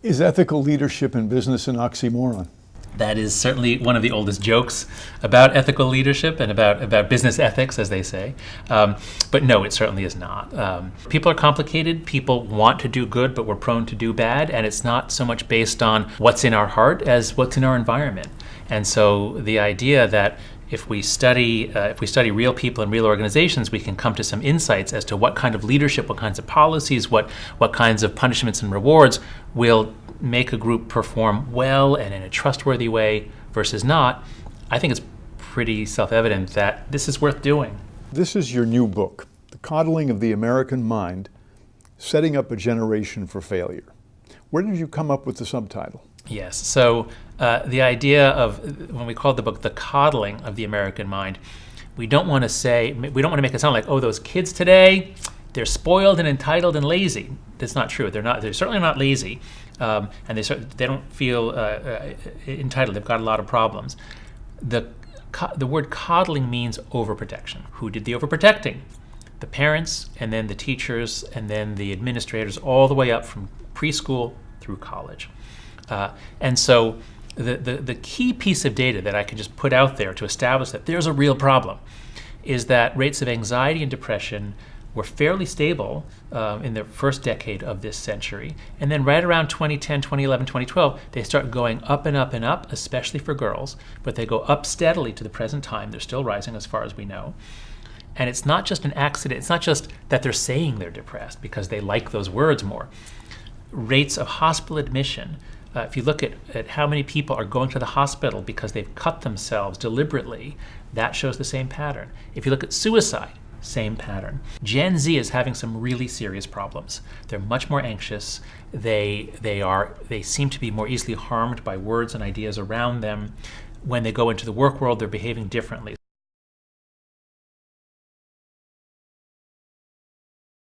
Is ethical leadership in business an oxymoron? That is certainly one of the oldest jokes about ethical leadership and about business ethics, as they say. But no, it certainly is not. People are complicated. People want to do good, but we're prone to do bad. And it's not so much based on what's in our heart as what's in our environment. And so the idea that if we study real people and real organizations, we can come to some insights as to what kind of leadership, what kinds of policies, what kinds of punishments and rewards will make a group perform well and in a trustworthy way versus not. I think it's pretty self-evident that this is worth doing. This is your new book, The Coddling of the American Mind, Setting Up a Generation for Failure. Where did you come up with the subtitle? Yes. So the idea of, when we called the book The Coddling of the American Mind, we don't want to make it sound like, oh, those kids today, they're spoiled and entitled and lazy. That's not true. They're certainly not lazy, and they don't feel entitled. They've got a lot of problems. The word coddling means overprotection. Who did the overprotecting? The parents, and then the teachers, and then the administrators, all the way up from preschool through college. And so the key piece of data that I can just put out there to establish that there's a real problem is that rates of anxiety and depression were fairly stable in the first decade of this century. And then right around 2010, 2011, 2012, they start going up and up and up, especially for girls. But they go up steadily to the present time. They're still rising as far as we know. And it's not just an accident. It's not just that they're saying they're depressed because they like those words more. Rates of hospital admission, if you look at how many people are going to the hospital because they've cut themselves deliberately, that shows the same pattern. If you look at suicide, same pattern. Gen Z is having some really serious problems. They're much more anxious. They seem to be more easily harmed by words and ideas around them. When they go into the work world, they're behaving differently.